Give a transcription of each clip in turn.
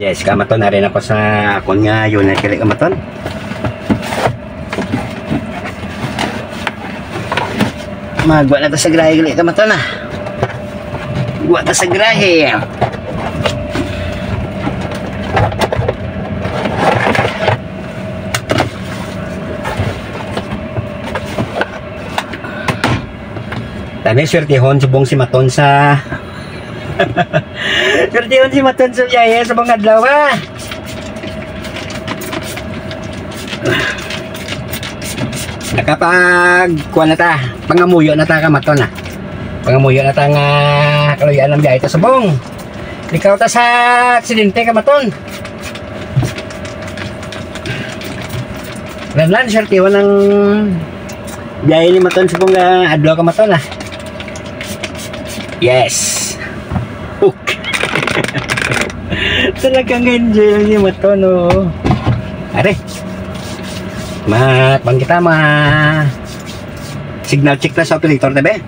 Yes, kamaton na rin ako sa akon nga yun na kili kamaton. Magwa na ta sa grahe kili kamaton na. Magwa ta sa grahe. Tani swertihon subong si Maton sa swertihon si Maton sa biyaya sa mga adlaw ha. Nakapag kuha na ta, pangamuyo na ta ka Maton ha. Pangamuyo na ta nga kaluyan ng biyaya ta subong. Ikaw ta sa aksidente ka Maton. Lan swertihon ng biyaya ni Maton subong nga adlaw ka Maton ha. Yes. Hook. Talagang enjoy lang yung mato, no? Are. Pang kita signal check na sa operator, tabi?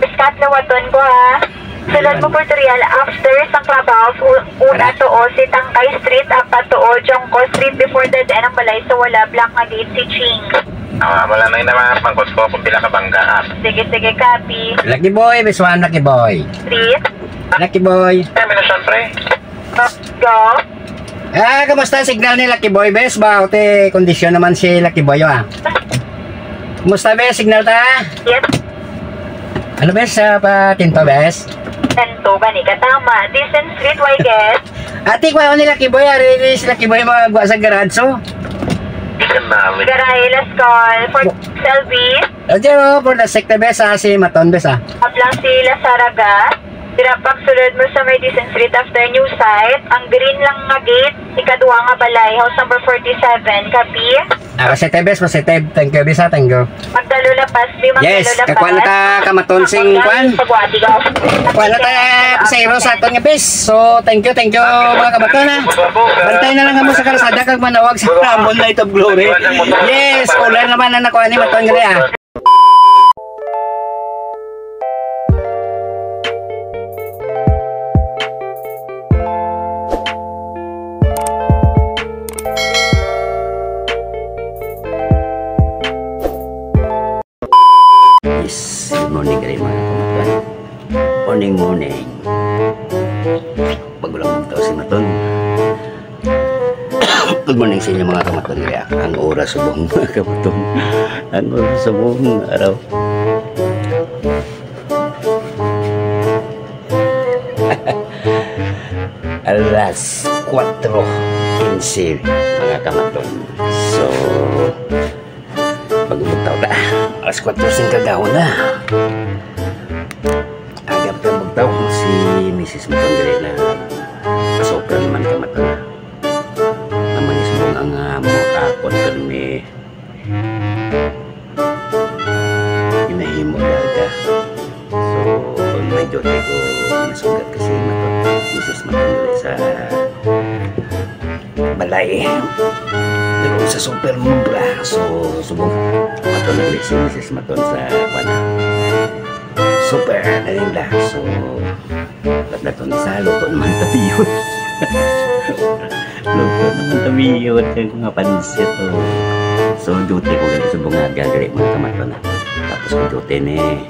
Start na waton ko, ha? Sunod mo tutorial after sa clubhouse, una to o si Tangkay Street, apat to o Jongko Street before the end ng balay sa wala black nga gate si Ching. Wala na yun naman pangkos ko kung pila ka bangga. Sige, copy. Lucky boy, Beswan, Lucky boy. Street. Lucky boy. Termination, pre. Go. Kamusta signal ni Lucky boy, Bes? Ba, ute, kondisyon naman si Lucky boy, ha? Kumusta, Bes? Signal ta? Yes. Ano, Bes? Patinto, Bes? Tinto, ba ni katama? Decent Street, why guess? Ati, kwa ni Lucky boy, si Lucky boy magwa sa garadso. Garay, let's call for Selby. Diyan for the sector Bes, si Maton, Bes, ha? Ablang si Lasaraga. Dirapag sulod mo sa may Decent Street after new site. Ang green lang nga gate, ikaduha nga balay, house number 47. Copy? Masete, Bes, masete. Thank you, Bes, ha? Thank you. Magdalo lapas, di magdalo Yes, lapas. kakuha na ta kamaton sing kwan. Kakuha na ta pasayro sa aton nga Bes. So, thank you mga kabaton, ha? Bantay na lang mo sa kalsada kag manawag sa Ramon Light of Glory. Yes, ulan naman na nakuha ni Maton gali, ha? Yes, good morning gali mga kabaton. Morning. Bago lang magtaw si Maton. Good morning sa inyo mga kamaton gali. Ang oras subong mga kamaton. Ang oras subong araw. Alas 4:15 mga kamaton. So, bago magtaw na. Alas 4:00 kagahon na. Agap ka magtaw si Mrs. Maton gali na pasokran naman ka Maton na. Naman ismong ang mga kakon kami inahimo daga. So, kung may jote ko nasugat kasi Maton, Mrs. Maton gali sa balay. Pero sa super mura. So, subong Maton gali si Mrs. Maton sa pana. Super na rin lang. So, naton sa luto naman tabiyot. Luto naman tabiyot yung mga pansit. So, duty ko ganito sa bunga gagawin mga kamaton na. Tapos ko duty ni.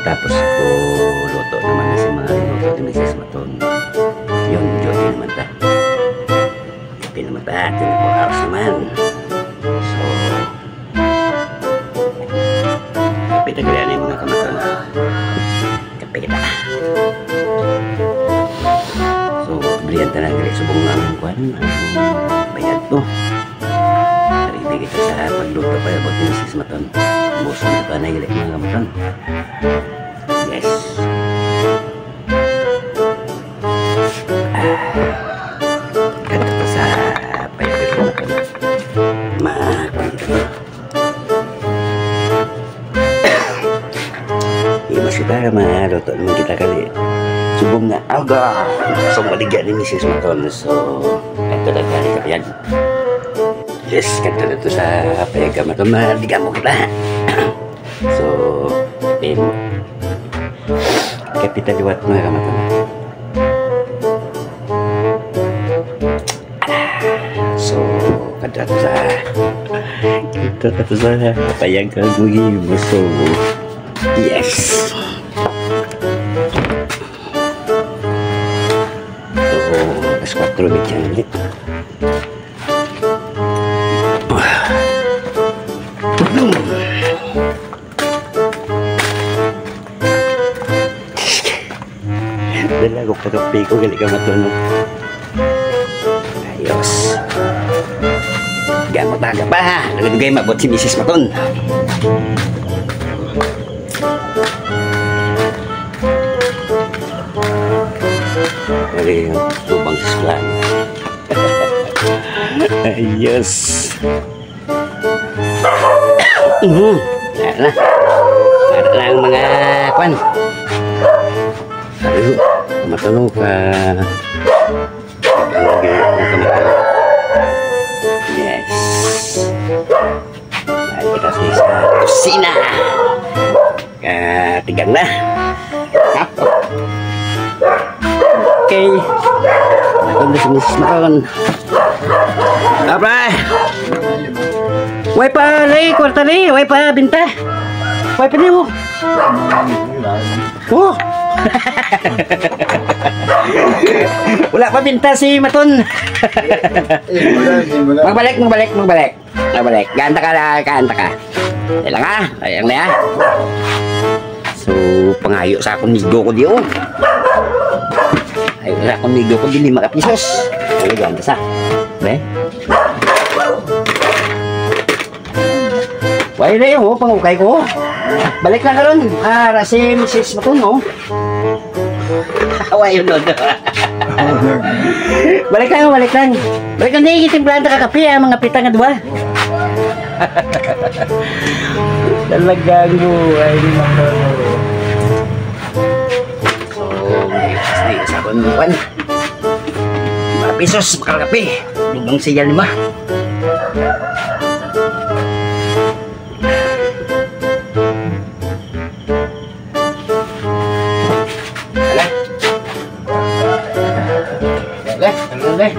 Tapos ko luto naman na si mga luto ni Mrs. Maton. Yun, duty naman ta. Duty naman ta. 24 hours naman. So, kapit na gawin yung mga kamaton. Kapit kita. So, berian tanah gali subong ang kuan bayad to. Hari kita sa pagluto pa abot ni Mrs. Maton. Bos na tanah gali mga kamaton. Yes. Kanta pa sa payag ko Maton. Kuan kita to. Mas kita maluto naman kita kali. Subong nga aga. So, maligyan ni Mrs. Maton. So, kanto na kali kapayag. Yes, kanto na to sa payag Maton. Maligyan mo kita. So, kapin mo. Kapita liwat mga Maton. Ito sa payag ka gusto. Yes. Ito, alas 4 bit yan ulit. Dala ko kagapi ko, gali ka matulog. Ayos. Gamot na pa ha. Nagadugay mabot si Mrs. Maton. Kali yung tubang sislan. Ayos. Yan na. Para lang mga kwan. Ayo, matulog ka. Lagi ka matulog. Yes. Mari kita sa kusina. Tigang na. Okay. Matulog na si Mrs. Maron. Apa? Way pa lay, kwarta lay. Way pa binta. Way pa niyo. Oh. Wala pa binta si Maton. Magbalik. Ganta ka. Kailang ha. Kailang na ha. So, pangayo sa akong nigo ko diyo. Ayaw sa akong nigo ko di 5 pisos. Ayaw, ganta sa. Okay? Wala na yun, pangukay ko. Balik na ka ron. Si Mrs. Maton, no? Wala yun, no? Balik lang. Balik lang, di itimplahan ka kape, mga pitang nga dua. Talagang buhay ni Maton. So, sa akong buwan. 5 pisos, bakal kape. Lubang siya 5. Deh.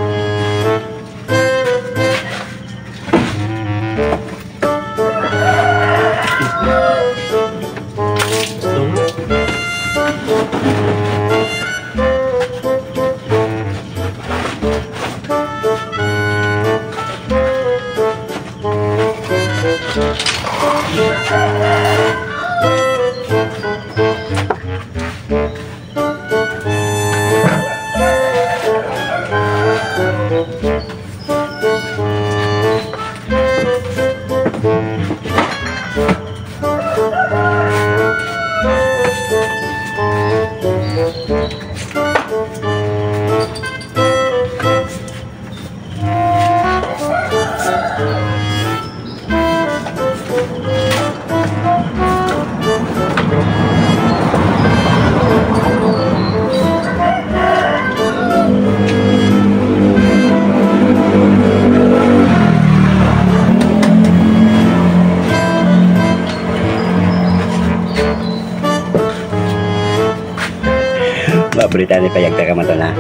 Berita ni payag ka Maton ha.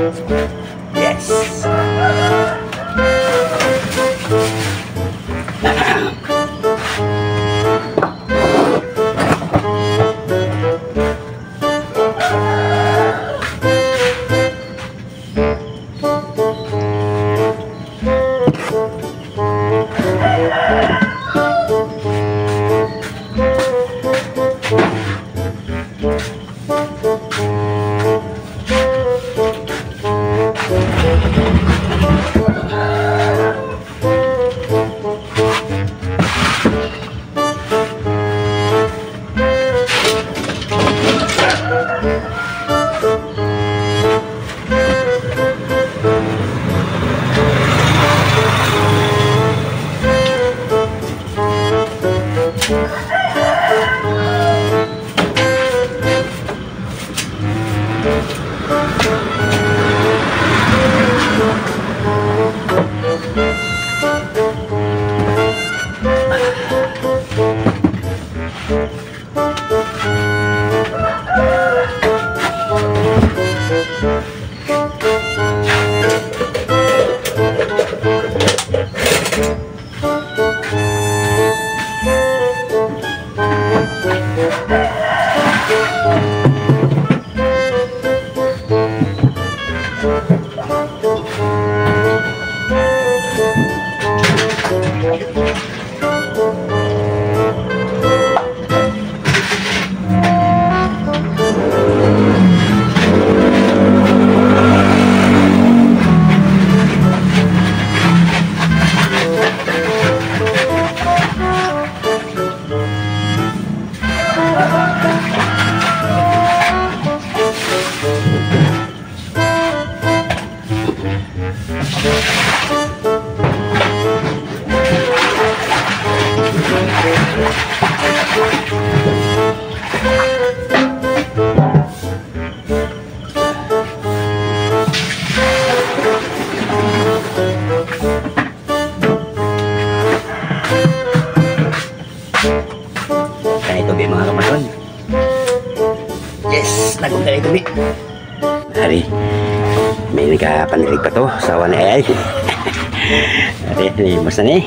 Yes. Thank you. Ganito ba mga kamaton? Yes, nagong ganito ba? Hari, may nagkapanilig pa to sa awan ay. Hari, limos na ni.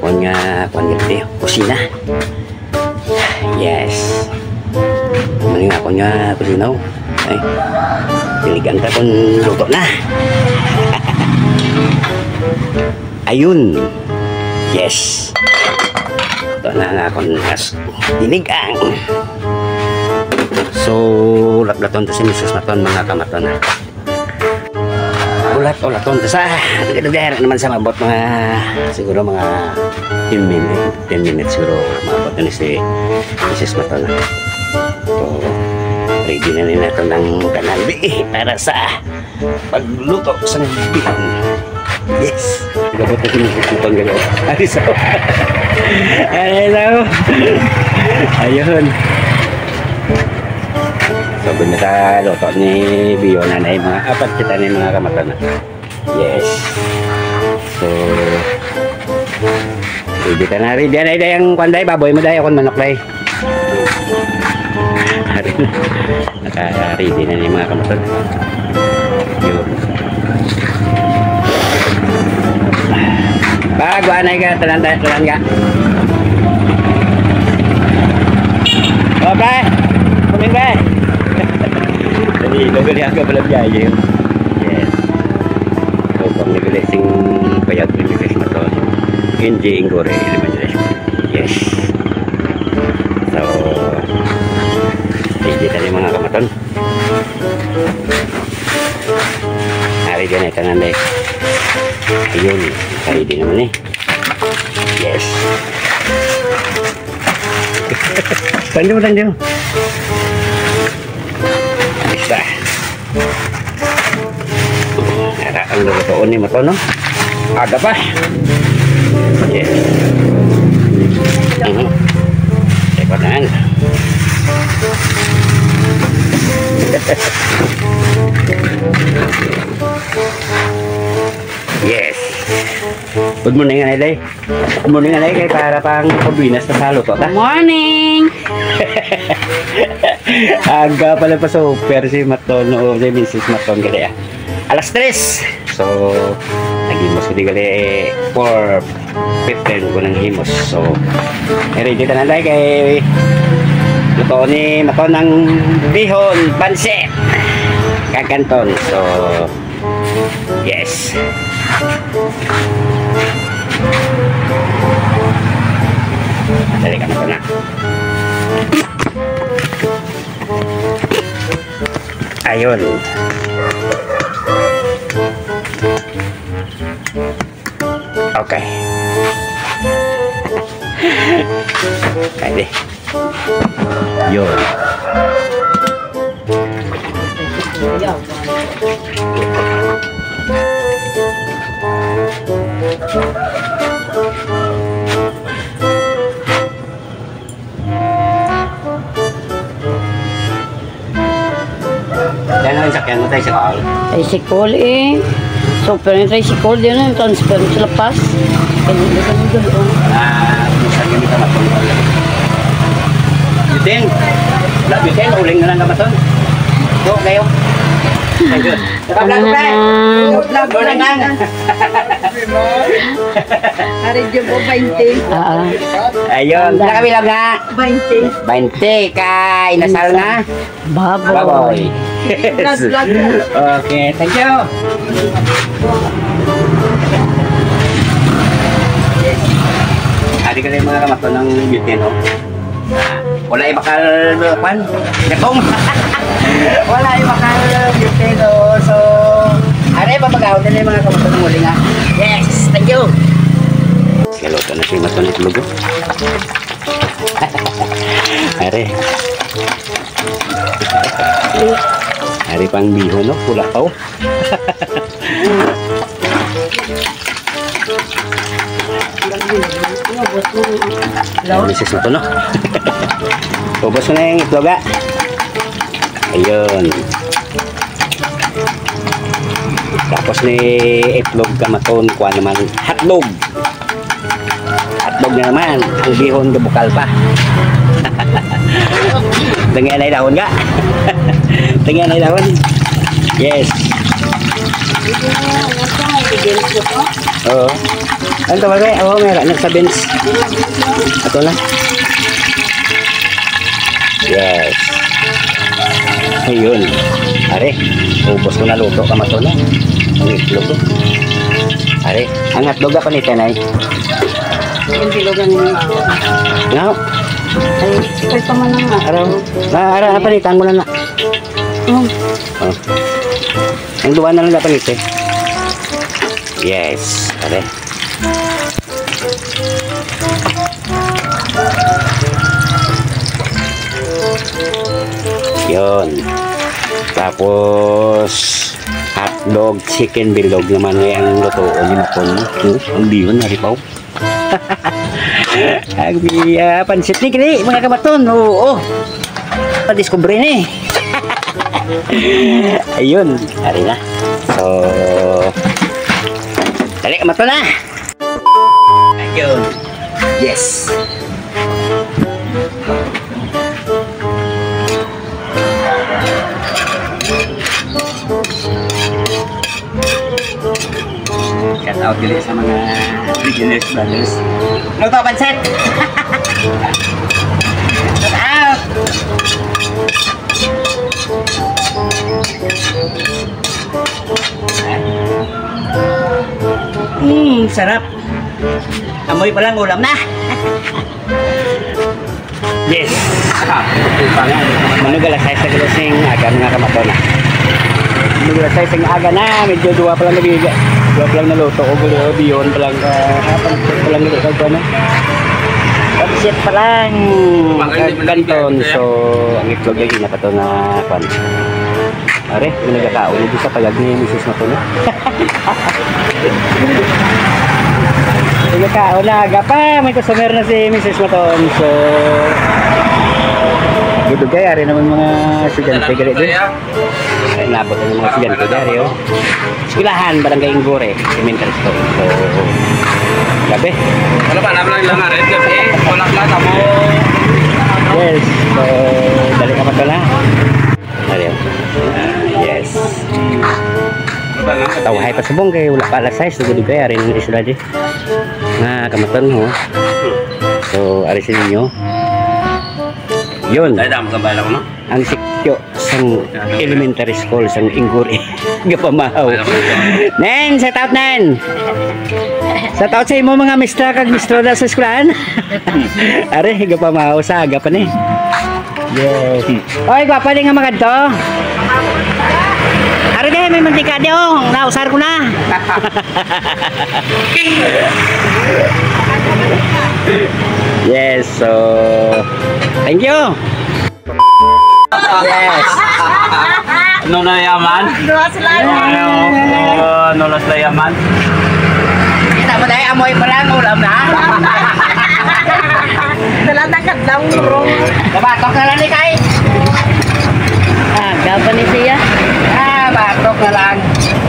Kung nga ganito, kusina. Yes. Mali nga kung nga kusina. Ay, piligan ka kung luto na. Ayun. Yes. Ito na nga kung dinigang. So, ulat-ulaton to si Mrs. Maton, mga kamaton. Ulat-ulaton to sa nagdadara naman sa mabot mga siguro mga 10 minutes siguro mabot na si Mrs. Maton. So, ready na rin natin ng kanalbi para sa pagluto sa bihan. Yes! Gabot na si Mrs. Maton gano'n. Ayun. So, binata luto ni Bio na na mga apat kita ni mga kamatan. Yes. So, ready ka na rin. Diyan ay yung kwanday, baboy mo dahil akong manok dahil. Naka-ready na ni mga kamatan. Yun. Bago anay ka, talan ka. Okay. Kuning ba? Jadi, logo dia agak belum jaya. Yes. So, kung nag-racing payat ni Mrs. Maton, hindi ingore elementary. Yes. So, hindi tadi mga kamaton. Hari dia naik tangan deh. Ayun, hari dia naman eh. Yes. Tandu. Bisa. Ada ang lutoon ni Maton, no? Ada pa. Yes. Tekonan. Yes. Good morning, Anay. Good morning, Anay. Kay para pang pabinas na sa luto, ta? Good morning! Aga pala pa super si Maton o si Mrs. Maton gali ah. Alas 3. So, nagimos ko di gali 4:15 ko nang himos. So, ready ka na dahil kay luto ni Maton ng bihon, pansit, kakanton. So, yes. Dali ka na. Ayun. Okay. Kaya deh. Yun. Yan ang sakyan mo tayo sa kaal. Tricycle eh. Super yung tricycle din yung transfer sa lapas. Kaya doon. Minsan kami ka matulog. Yutin. Yutin, uling na lang ka maton. Go, kayo. Ayun. Nakablog pa eh. Nakablog na nga. Hari dia po 20. Ayun. Nakabilang nga. 20. 20 ka inasal nga. Baboy. Vlog. Okay, thank you. Adi ka rin mga kamato ng beauty, no? Wala yung bakal pan. Gatong. Wala yung bakal beauty, no? So, ari papagaw din yung mga kamato ng muli nga. Yes, thank you. Galuto na si Maton at lugo. Ari. Ari pang bihon, no? Pula pa, oh. Misis mo to, no? Ubos mo na yung itlog, ah. Ayun. Tapos ni itlog kamaton, kuha naman hotdog. Hotdog na naman. Ang bihon bukal pa. Tingnan na ilahon ka. Tingnan na ilahon. Yes. Oo. Ano ito ba? Oo, meron. Nasa bench. Ito na. Yes. Ayun. Are, ubos ko na luto ka mato na. Ang itlog ko. Are, ang hotdog pa ni Tanay. Yung tilogan mo. No? Ay, ikay pa man nga. Araw, palitan mo na na. Oh. Ang duwa na lang dapat ito. Yes. Are. Yun. Tapos hotdog, chicken bilog naman yung lutoon ni Maton. Ang bihon na ripaw. Ang pansit ni kini mga kamaton. Oo. Pa-discover ni. Ayun, hari na. So dali kamaton na. Ayun. Yes. Shout out dili sa mga beginners brothers. Luto pansit! Shout out! Sarap! Amoy pa lang ulam na! Yes! Manugal sa isa galasing aga mga kamatona. Manugal sa isang aga na, medyo dua pa lang nabiga. Dua pa lang naluto o gulo, bihon pa lang, pansit pa lang naluto ko na. Pansit pa lang, kanton. So, ang itlog lagi na pa ito na pansit. Are, yung nagkakaon, hindi sa payag ni Mrs. Maton. Nagkakaon na aga pa, may customer na si Mrs. Maton. So, dito kaya rin naman mga estudyante galit din. Ay, nabot ng mga estudyante dari, oh. Eskwelahan, Barangay Ingore, Elementary School. So, gabi. Ano ba, naman lang nga rin kasi wala ka na mo. Yes, so, dali ka matala. Dari, oh. Yes. Tawahay pa sa bongkay, wala pa alas 6, nagudog kaya rin ng estudyante. Nga, kamatan mo. So, arisin ninyo. Yun. Ang sikyo sang elementary school sang Inguri. Gapamahaw. Nen, set out nen. Set out sa imo mga mistra kag mistroda sa eskwelahan. Are, gapamahaw sa aga pa ni. Yes. Oy, gwapa ni nga magadto. Are de may mantika di oh, nausar ko na. Yes, so thank you. Yes. No na yaman? No na yaman? Kita mo dahil amoy pa lang ulam na. Dala na kadang rong. Batok na lang ni Kai. Gapan ni siya. Batok na lang.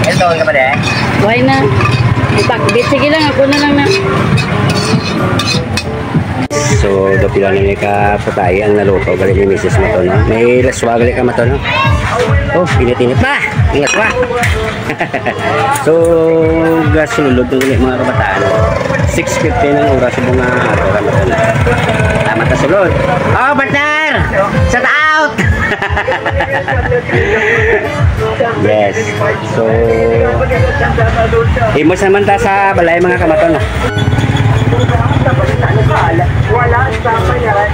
Ito ka pa de. Buhay na. Itakbit. Sige lang, ako na lang na. So, dapila na ni ka patay ang naluto galing ni Mrs. Maton. No? May laswa galing ka Maton. No? Oh, pinit-init na. Ang laswa. So, gasulod ng mga kabataan. 6:50 ng oras sa mga araw ka Maton. Tama ka sulod. Oh, partner! Shout out! Yes. So, imos naman ta sa balay mga kamaton. Wala sa panyaran.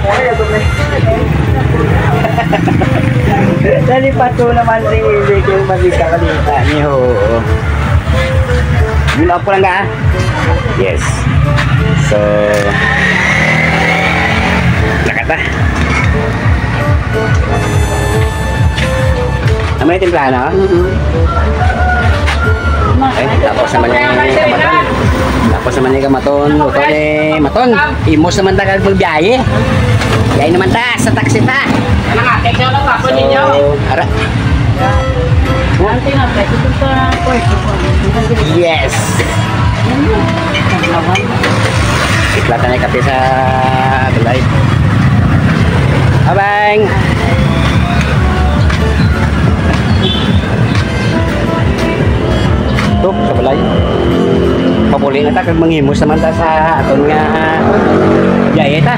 Dali pato naman si Ibig yung magika kalita niyo. Mula po lang ka? Yes. So, nakata. Naman yung timplano? Tapos naman yung kamaton. Tapos naman yung kamaton. Luto ni maton. Imos naman tagal magbiyahe. Biyahe naman ta sa taxi ta. Ano nga, take na pa po ninyo. Ara. Nanti na, ito sa kwarto ko. Yes! Iklatan na yung kape sa tulay. Abang! Ito, sa balay. Papuli na ta, kag manghimos naman ta sa aton nga jaya ta.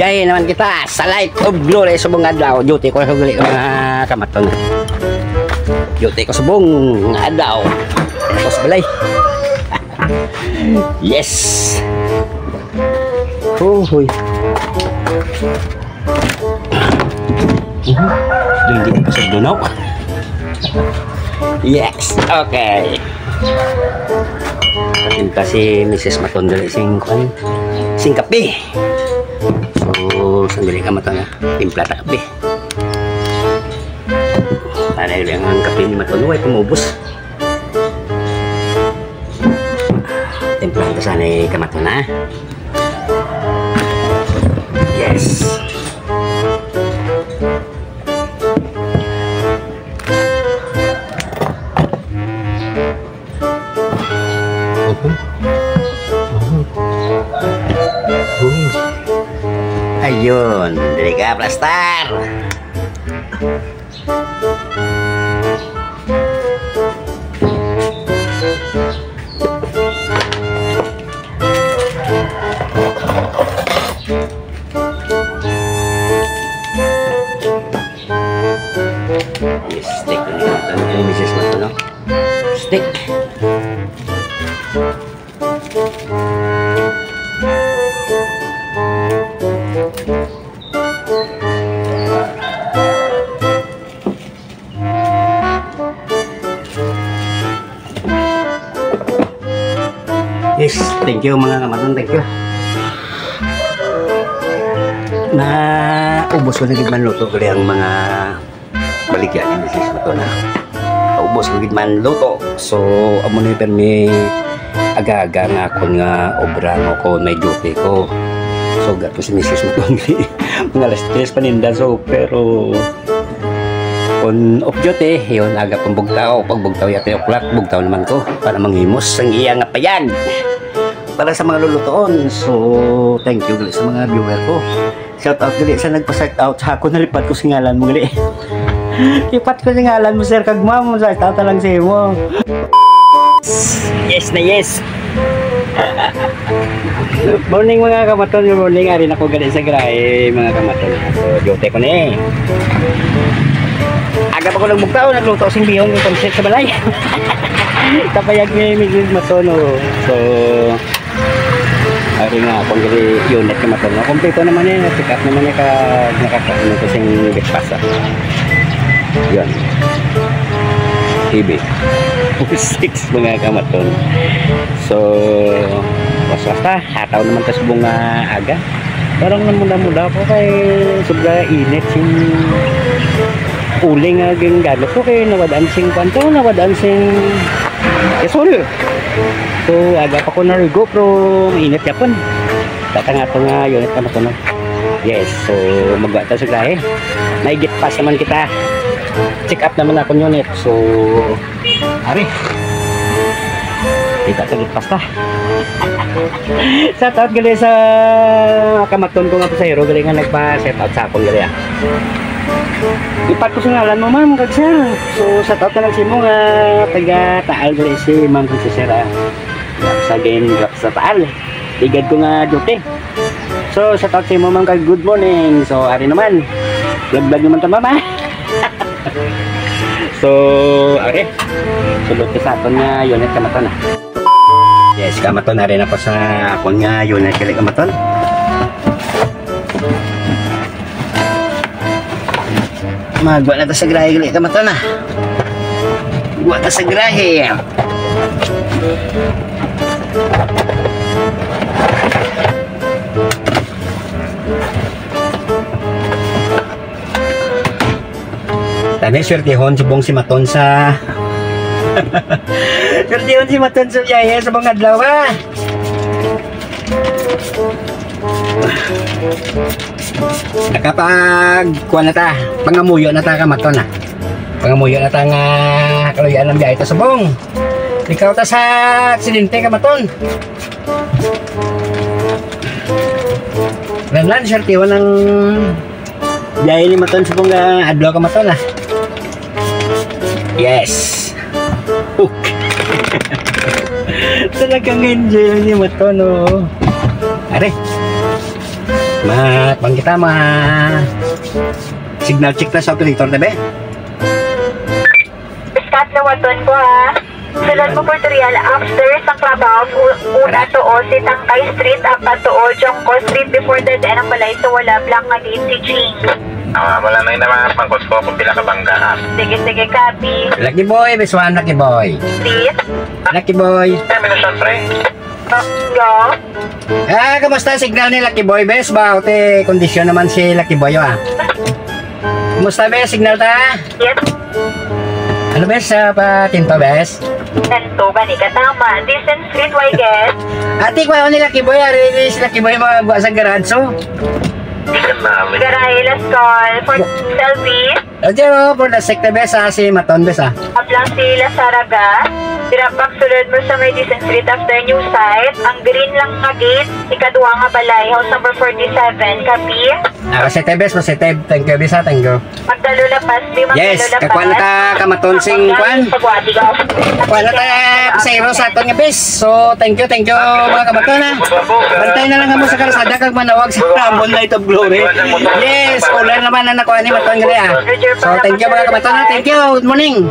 Gaya naman kita sa light of glory sa buong adlaw. Duty ko sa gali mga kamaton. Duty ko sa buong adlaw. Tapos balay. Yes. Huy. Hindi ka pa sa dunaw. Yes. Okay. Kasi Mrs. Maton dali sing kape. So, sandali ka mata na timpla ta kape. Para yung ang kape ni Maton ay tumubos. Timpla ta sana ka mata na. Yes. Ayun, dari ka plastar. Stick ko ni Mrs. Mato, no? Stick. Yes, thank you mga kamaton, thank you. Na ubos ko na gid man luto kali ang mga baligyan ni Mrs. Mato na. Ubos ko gid man luto. So amo ni permi aga-aga nga akon nga obra mo ko may duty ko. So gato si Mrs. Mato mga alas 3 paninda so pero on off duty yun aga pang bugtaw. Pag bugtaw yata 3 o'clock bugtaw naman ko para manghimos ang iya nga payag para sa mga lulutoon. So thank you gali sa mga viewer ko. Shout out gali sa nagpa-shout out sa ako nalipat ko singalan mo gali. Lipat ko singalan mo sir kag ma'am shout out lang sa imo. Yes na yes. Morning mga kamaton, good morning. Ari na ko gali sa grahe mga kamaton. So jote ko ni. Aga pa ko nagbugtaw nagluto sing bihon ng konset sa balay. Tapayag ni Mrs. Maton. So ari nga kung gali unit ka Maton. Kompleto naman yan, pick up naman yan nakakaano ko sing bitpasa. Yan. TV. 6 mga kamaton. So waswasta, hataw naman tas bunga aga. Parang namula-mula po kay sobra init sing uling aging galot ko kay nawadaan sing kanto, nawadaan sing kesol. So aga pa ko narigo pero mainit yapon. Tatanga to nga unit ka Maton. Yes, so magwata sa grahe. Naigit pass naman kita. Check up naman ako unit. So ari. Kita tagit pass ta. Shout out gali sa kamaton ko nga pasahero gali nga nagpa-set out sa akong gali. Ipat ko sa ngalan mo ma'am kag sir. So shout out na lang si mo nga taga Taal gali si ma'am kag si sir. Sa again sa Taal. Igad ko nga duty. So shout out si mo ma'am kag good morning. So ari naman. Vlog naman ta mama. So ari. Sulod ka sa aton nga unit kamaton na. Yes, kamaton na rin ako sa akon nga unit kali kamaton. Magwa na ta sa grahe kali kamaton na. Magwa ta sa grahe. Tani, swertihon subong si Maton sa... swertihon si Maton sa biyaya sa mga adlaw ha. Nakapag-kuha na ta, pangamuyo na ta ka Maton ha. Pangamuyo na ta nga kaluyan ng biyaya ito subong. Ikaw ta sa aksidente ka Maton. Lan, swertihon ng biyaya ni Maton subong nga adlaw ka Maton ha. Yes. Hook. Talagang enjoy lang ni Maton, oh. Are. Pang kita signal check na sa operator, tabi. Scat na waton ko ha. Sulod mo Portorial, upstairs ang clubhouse, una to o si Tangkay Street, apa to o Jongko Street, before dead end ang balay sa wala, black nga gate si Ching. Wala na yung mga pangkos ko kung pila ka bangga ha. Sige, copy. Lucky boy, beswan lucky boy. Street. Lucky boy. Kami na syempre. Yo. Kamusta signal ni Lucky boy, bes? Ba, te, kondisyon naman si Lucky boy, ah. Kamusta, bes? Signal ta? Yes. Ano, bes? Patinto, bes? Ganto, gani ka tama. Decent Street, why guess? Ati, kwa ni Lucky boy, ari, si Lucky boy mga buwa sa garadso. Garay, let's call for selfie. Diyo, for the sector, bes, si Maton, bes, ah. Aplang si Lasaraga. Dirapak sulod mo sa may Decent Street after new site. Ang green lang nga gate, ikaduha nga balay, house number 47, copy? Masete, bes, masete. Thank you, bes, thank you. Magdalo lapas, di magdalo Yes, lapas. kakuha na ta kamaton sing kwan. Kakuha na ta pasayro sa aton nga, bes. So, thank you, mga kamaton, ha. Bantay na lang mo sa kalsada kag manawag sa Ramon Light of Glory. Yes, ulan naman na nakuha ni Maton gali, ah. So, thank you mga kamaton, ha. Thank you, good morning.